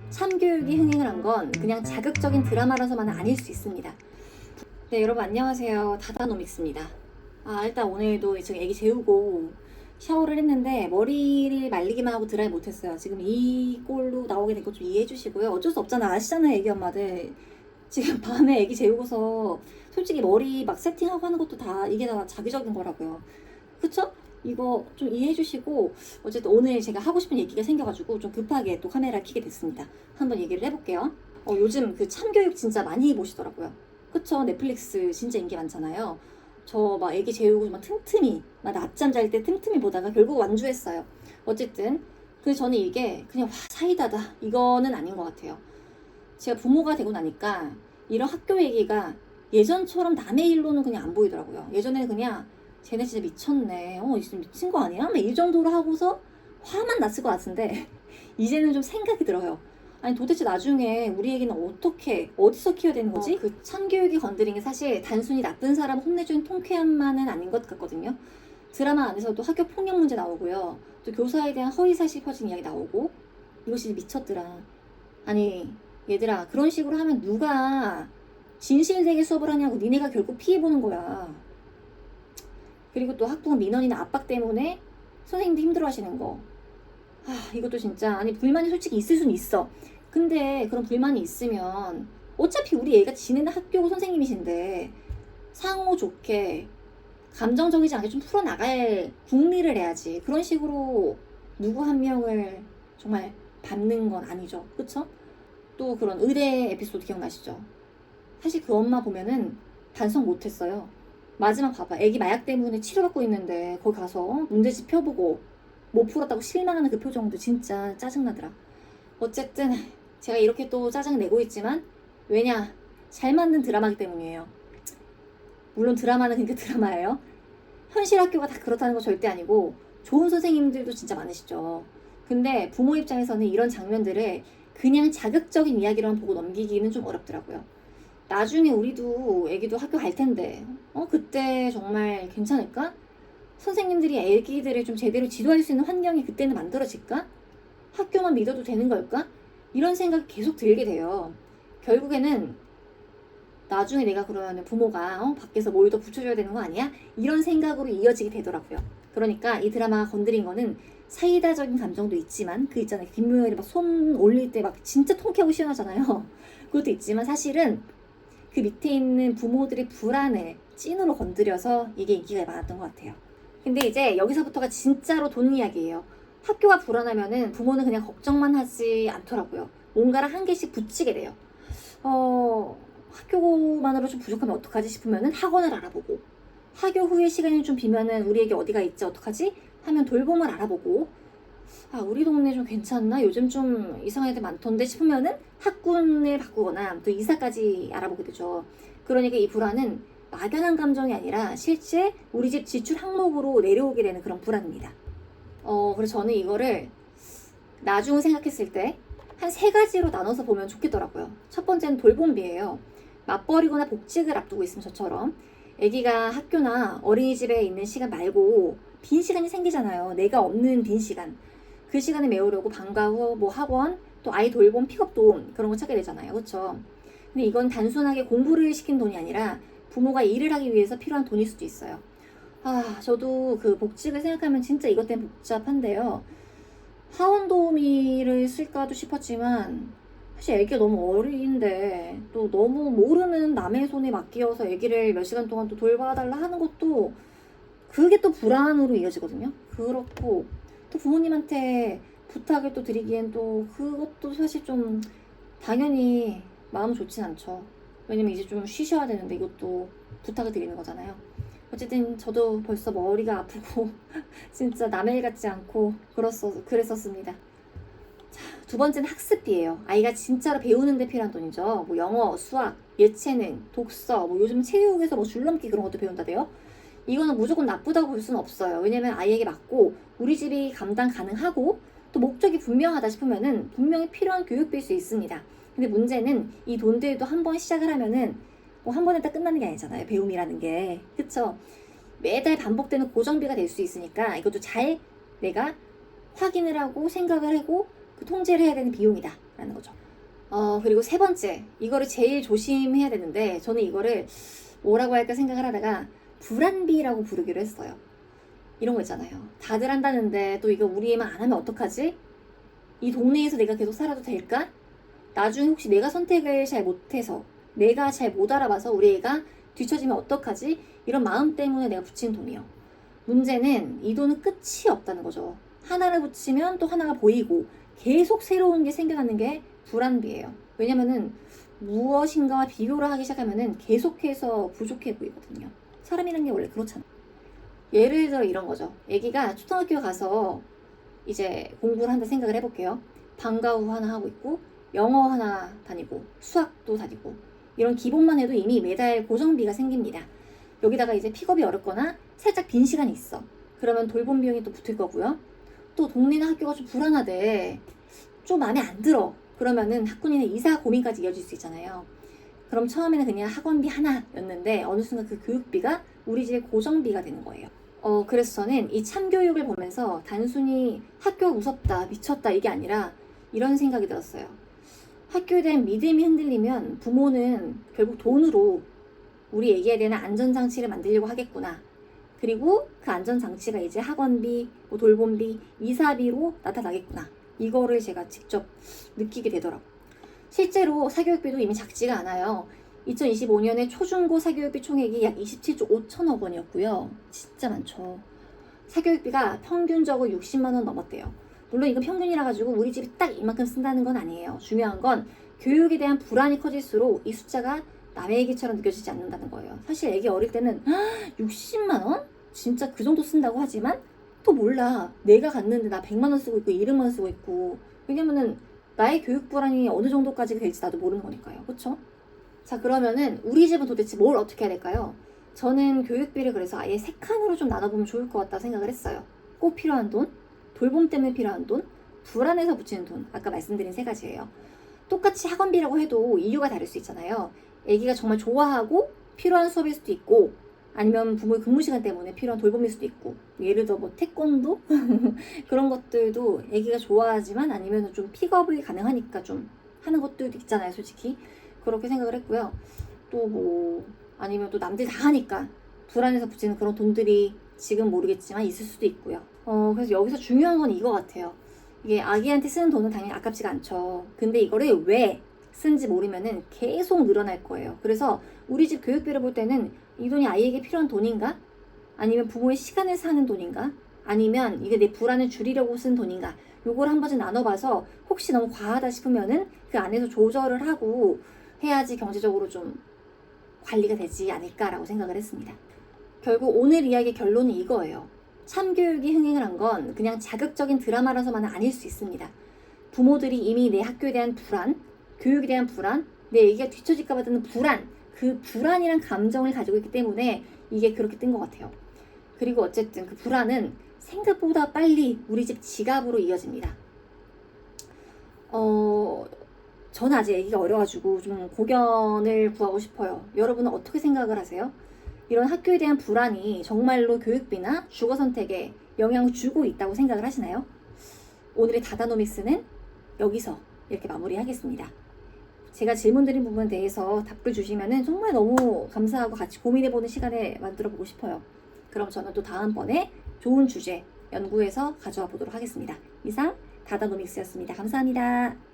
참교육이 흥행을 한 건 그냥 자극적인 드라마라서만은 아닐 수 있습니다. 네, 여러분 안녕하세요. 다다노믹스입니다. 일단 오늘도 지금 애기 재우고 샤워를 했는데 머리를 말리기만 하고 드라이 못했어요. 지금 이 꼴로 나오게 된 거 좀 이해해 주시고요. 어쩔 수 없잖아. 아시잖아요, 애기 엄마들. 지금 밤에 애기 재우고서 솔직히 머리 막 세팅하고 하는 것도 다 이게 다 자기적인 거라고요. 그쵸? 이거 좀 이해해 주시고, 어쨌든 오늘 제가 하고 싶은 얘기가 생겨가지고 좀 급하게 또 카메라를 켜게 됐습니다. 한번 얘기를 해볼게요. 요즘 그 참교육 진짜 많이 보시더라고요. 그쵸? 넷플릭스 진짜 인기 많잖아요. 저 막 애기 재우고 막 틈틈이 막 낮잠 잘 때 틈틈이 보다가 결국 완주했어요. 어쨌든 저는 이게 그냥 사이다다 이거는 아닌 것 같아요. 제가 부모가 되고 나니까 이런 학교 얘기가 예전처럼 남의 일로는 그냥 안 보이더라고요. 예전에는 그냥 쟤네 진짜 미쳤네. 진짜 미친 거 아니야? 막 이 정도로 하고서 화만 났을 것 같은데 이제는 좀 생각이 들어요. 아니 도대체 나중에 우리 애기는 어떻게 어디서 키워야 되는 거지? 그 참교육이 건드린 게 사실 단순히 나쁜 사람 혼내주는 통쾌함만은 아닌 것 같거든요. 드라마 안에서도 학교 폭력 문제 나오고요. 또 교사에 대한 허위사실 퍼진 이야기 나오고 이것이 미쳤더라. 아니 얘들아 그런 식으로 하면 누가 진실되게 수업을 하냐고. 니네가 결국 피해보는 거야. 그리고 또 학부모 민원이나 압박 때문에 선생님도 힘들어하시는 거. 이것도 진짜 아니 불만이 솔직히 있을 수는 있어. 근데 그런 불만이 있으면 어차피 우리 애가 지내는 학교고 선생님이신데 상호 좋게 감정적이지 않게 좀 풀어나갈 궁리를 해야지. 그런 식으로 누구 한 명을 정말 밟는 건 아니죠. 그쵸? 또 그런 의대 에피소드 기억나시죠? 사실 그 엄마 보면은 반성 못했어요. 마지막 봐봐. 애기 마약 때문에 치료받고 있는데 거기 가서 문제집 펴보고 못 풀었다고 실망하는 그 표정도 진짜 짜증나더라. 어쨌든 제가 이렇게 또 짜증 내고 있지만 왜냐? 잘 만든 드라마기 때문이에요. 물론 드라마는 그러니까 드라마예요. 현실 학교가 다 그렇다는 거 절대 아니고 좋은 선생님들도 진짜 많으시죠. 근데 부모 입장에서는 이런 장면들을 그냥 자극적인 이야기로만 보고 넘기기는 좀 어렵더라고요. 나중에 우리도 애기도 학교 갈 텐데 그때 정말 괜찮을까? 선생님들이 애기들을 좀 제대로 지도할 수 있는 환경이 그때는 만들어질까? 학교만 믿어도 되는 걸까? 이런 생각이 계속 들게 돼요. 결국에는 나중에 내가 그러면 부모가 밖에서 뭘 더 붙여줘야 되는 거 아니야? 이런 생각으로 이어지게 되더라고요. 그러니까 이 드라마가 건드린 거는 사이다적인 감정도 있지만 그 있잖아요. 김무열이 막 손 올릴 때 막 진짜 통쾌하고 시원하잖아요. 그것도 있지만 사실은 그 밑에 있는 부모들의 불안을 찐으로 건드려서 이게 인기가 많았던 것 같아요. 근데 이제 여기서부터가 진짜로 돈 이야기예요. 학교가 불안하면은 부모는 그냥 걱정만 하지 않더라고요. 뭔가를 한 개씩 붙이게 돼요. 학교만으로 좀 부족하면 어떡하지 싶으면은 학원을 알아보고, 학교 후에 시간이 좀 비면은 우리 애기 어디가 있지 어떡하지 하면 돌봄을 알아보고, 우리 동네 좀 괜찮나? 요즘 좀 이상한 애들 많던데 싶으면은 학군을 바꾸거나 또 이사까지 알아보게 되죠. 그러니까 이 불안은 막연한 감정이 아니라 실제 우리 집 지출 항목으로 내려오게 되는 그런 불안입니다. 그래서 저는 이거를 나중 생각했을 때 한 3가지로 나눠서 보면 좋겠더라고요. 첫 번째는 돌봄비예요. 맞벌이거나 복직을 앞두고 있으면 저처럼 아기가 학교나 어린이집에 있는 시간 말고 빈 시간이 생기잖아요. 내가 없는 빈 시간. 그 시간을 메우려고 방과 후 뭐 학원, 또 아이 돌봄, 픽업 도움 그런 거 찾게 되잖아요. 그렇죠? 근데 이건 단순하게 공부를 시킨 돈이 아니라 부모가 일을 하기 위해서 필요한 돈일 수도 있어요. 저도 그 복직을 생각하면 진짜 이것 때문에 복잡한데요. 하원 도우미를 쓸까도 싶었지만 사실 애기가 너무 어린데 또 너무 모르는 남의 손에 맡겨서 애기를 몇 시간 동안 또 돌봐달라 하는 것도 그게 또 불안으로 이어지거든요. 그렇고 또 부모님한테 부탁을 또 드리기엔 또 그것도 사실 좀 당연히 마음 좋진 않죠. 왜냐면 이제 좀 쉬셔야 되는데 이것도 부탁을 드리는 거잖아요. 어쨌든 저도 벌써 머리가 아프고 진짜 남의 일 같지 않고 그랬었습니다. 자, 두 번째는 학습비예요. 아이가 진짜로 배우는 데 필요한 돈이죠. 뭐 영어, 수학, 예체능, 독서, 뭐 요즘 체육에서 뭐 줄넘기 그런 것도 배운다대요. 이거는 무조건 나쁘다고 볼 수는 없어요. 왜냐면 아이에게 맞고 우리 집이 감당 가능하고 또 목적이 분명하다 싶으면은 분명히 필요한 교육비일 수 있습니다. 근데 문제는 이 돈들도 한번 시작을 하면은 뭐 한 번에 다 끝나는 게 아니잖아요. 배움이라는 게. 그쵸? 매달 반복되는 고정비가 될 수 있으니까 이것도 잘 내가 확인을 하고 생각을 하고 그 통제를 해야 되는 비용이다 라는 거죠. 그리고 세 번째, 이거를 제일 조심해야 되는데, 저는 이거를 뭐라고 할까 생각을 하다가 불안비라고 부르기로 했어요. 이런 거 있잖아요. 다들 한다는데 또 이거 우리 애만 안 하면 어떡하지? 이 동네에서 내가 계속 살아도 될까? 나중에 혹시 내가 선택을 잘 못해서, 내가 잘 못 알아봐서 우리 애가 뒤처지면 어떡하지? 이런 마음 때문에 내가 붙인 돈이요. 문제는 이 돈은 끝이 없다는 거죠. 하나를 붙이면 또 하나가 보이고 계속 새로운 게 생겨나는 게 불안비예요. 왜냐면은 무엇인가와 비교를 하기 시작하면은 계속해서 부족해 보이거든요. 사람이란 게 원래 그렇잖아. 예를 들어 이런 거죠. 애기가 초등학교 가서 이제 공부를 한다 생각을 해볼게요. 방과 후 하나 하고 있고, 영어 하나 다니고, 수학도 다니고, 이런 기본만 해도 이미 매달 고정비가 생깁니다. 여기다가 이제 픽업이 어렵거나 살짝 빈 시간이 있어. 그러면 돌봄 비용이 또 붙을 거고요. 또 동네나 학교가 좀 불안하대. 좀 마음에 안 들어. 그러면은 학군인의 이사 고민까지 이어질 수 있잖아요. 그럼 처음에는 그냥 학원비 하나였는데 어느 순간 그 교육비가 우리 집의 고정비가 되는 거예요. 그래서 저는 이 참교육을 보면서 단순히 학교가 무섭다, 미쳤다 이게 아니라 이런 생각이 들었어요. 학교에 대한 믿음이 흔들리면 부모는 결국 돈으로 우리 애기에 대한 안전장치를 만들려고 하겠구나. 그리고 그 안전장치가 이제 학원비, 뭐 돌봄비, 이사비로 나타나겠구나. 이거를 제가 직접 느끼게 되더라고요. 실제로 사교육비도 이미 작지가 않아요. 2025년에 초중고 사교육비 총액이 약 27조 5천억 원이었고요. 진짜 많죠. 사교육비가 평균적으로 60만 원 넘었대요. 물론 이건 평균이라 가지고 우리 집이 딱 이만큼 쓴다는 건 아니에요. 중요한 건 교육에 대한 불안이 커질수록 이 숫자가 남의 얘기처럼 느껴지지 않는다는 거예요. 사실 애기 어릴 때는 60만 원? 진짜 그 정도 쓴다고 하지만 또 몰라. 내가 갔는데 나 100만 원 쓰고 있고 200만 원 쓰고 있고. 왜냐면은 나의 교육 불안이 어느 정도까지 될지 나도 모르는 거니까요. 그렇죠? 자, 그러면은 우리 집은 도대체 뭘 어떻게 해야 될까요? 저는 교육비를 그래서 아예 세 칸으로 좀 나눠보면 좋을 것 같다 생각을 했어요. 꼭 필요한 돈, 돌봄 때문에 필요한 돈, 불안해서 붙이는 돈. 아까 말씀드린 세 가지예요. 똑같이 학원비라고 해도 이유가 다를 수 있잖아요. 애기가 정말 좋아하고 필요한 수업일 수도 있고, 아니면 부모의 근무 시간 때문에 필요한 돌봄일 수도 있고, 예를 들어 뭐 태권도 그런 것들도 애기가 좋아하지만 아니면 좀 픽업이 가능하니까 좀 하는 것들도 있잖아요, 솔직히. 그렇게 생각을 했고요. 또 뭐 아니면 또 남들 다 하니까 불안해서 붙이는 그런 돈들이 지금 모르겠지만 있을 수도 있고요. 그래서 여기서 중요한 건 이거 같아요. 이게 아기한테 쓰는 돈은 당연히 아깝지가 않죠. 근데 이거를 왜 쓴지 모르면은 계속 늘어날 거예요. 그래서 우리 집 교육비를 볼 때는 이 돈이 아이에게 필요한 돈인가? 아니면 부모의 시간을 사는 돈인가? 아니면 이게 내 불안을 줄이려고 쓴 돈인가? 요걸 한 번씩 나눠봐서 혹시 너무 과하다 싶으면은 그 안에서 조절을 하고 해야지 경제적으로 좀 관리가 되지 않을까라고 생각을 했습니다. 결국 오늘 이야기의 결론은 이거예요. 참교육이 흥행을 한 건 그냥 자극적인 드라마라서만은 아닐 수 있습니다. 부모들이 이미 내 학교에 대한 불안, 교육에 대한 불안, 내 애기가 뒤처질까 봐 드는 불안, 그 불안이란 감정을 가지고 있기 때문에 이게 그렇게 뜬 것 같아요. 그리고 어쨌든 그 불안은 생각보다 빨리 우리 집 지갑으로 이어집니다. 저는 아직 애기가 어려가지고 좀 고견을 구하고 싶어요. 여러분은 어떻게 생각을 하세요? 이런 학교에 대한 불안이 정말로 교육비나 주거 선택에 영향을 주고 있다고 생각을 하시나요? 오늘의 다다노믹스는 여기서 이렇게 마무리하겠습니다. 제가 질문 드린 부분에 대해서 답글 주시면은 정말 너무 감사하고 같이 고민해보는 시간을 만들어 보고 싶어요. 그럼 저는 또 다음번에 좋은 주제 연구해서 가져와 보도록 하겠습니다. 이상 다다노믹스였습니다. 감사합니다.